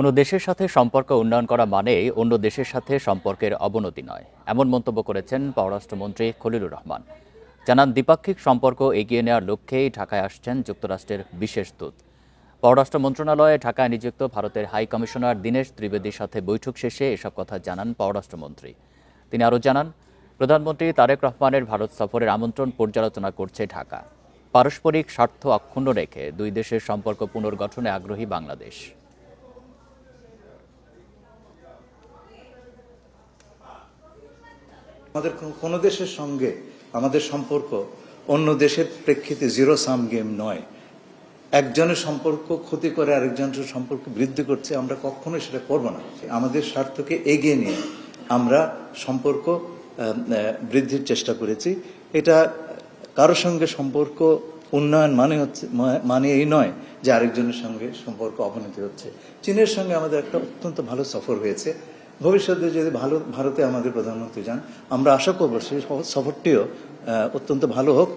কোনো দেশের সাথে সম্পর্ক উন্নয়ন করা মানে অন্য দেশের সাথে সম্পর্কের অবনতি নয়, এমন মন্তব্য করেছেন পররাষ্ট্রমন্ত্রী খলিলুর রহমান। জানান, দ্বিপাক্ষিক সম্পর্ক এগিয়ে নেওয়ার লক্ষ্যেই ঢাকায় আসছেন যুক্তরাষ্ট্রের বিশেষ দূত। পররাষ্ট্র মন্ত্রণালয়ে ঢাকায় নিযুক্ত ভারতের হাই কমিশনার দীনেশ ত্রিবেদীর সাথে বৈঠক শেষে এসব কথা জানান পররাষ্ট্রমন্ত্রী। তিনি আরও জানান, প্রধানমন্ত্রী তারেক রহমানের ভারত সফরের আমন্ত্রণ পর্যালোচনা করছে ঢাকা। পারস্পরিক স্বার্থ অক্ষুণ্ণ রেখে দুই দেশের সম্পর্ক পুনর্গঠনে আগ্রহী বাংলাদেশ। আমাদের কোনো দেশের সঙ্গে আমাদের সম্পর্ক অন্য দেশের প্রেক্ষিতে জিরো সাম গেম নয়। একজনের সম্পর্ক ক্ষতি করে আরেকজনের সম্পর্ক বৃদ্ধি করছে, আমরা কখনোই সেটা করব না। আমাদের স্বার্থকে এগিয়ে নিয়ে আমরা সম্পর্ক বৃদ্ধির চেষ্টা করেছি। এটা কারোর সঙ্গে সম্পর্ক উন্নয়ন মানে এই নয় যে আরেকজনের সঙ্গে সম্পর্ক অবনতি হচ্ছে। চীনের সঙ্গে আমাদের একটা অত্যন্ত ভালো সফর হয়েছে। ভবিষ্যতে যদি ভারতে আমাদের প্রধানমন্ত্রী যান, আমরা আশা করব সেই সফরটিও অত্যন্ত ভালো হোক।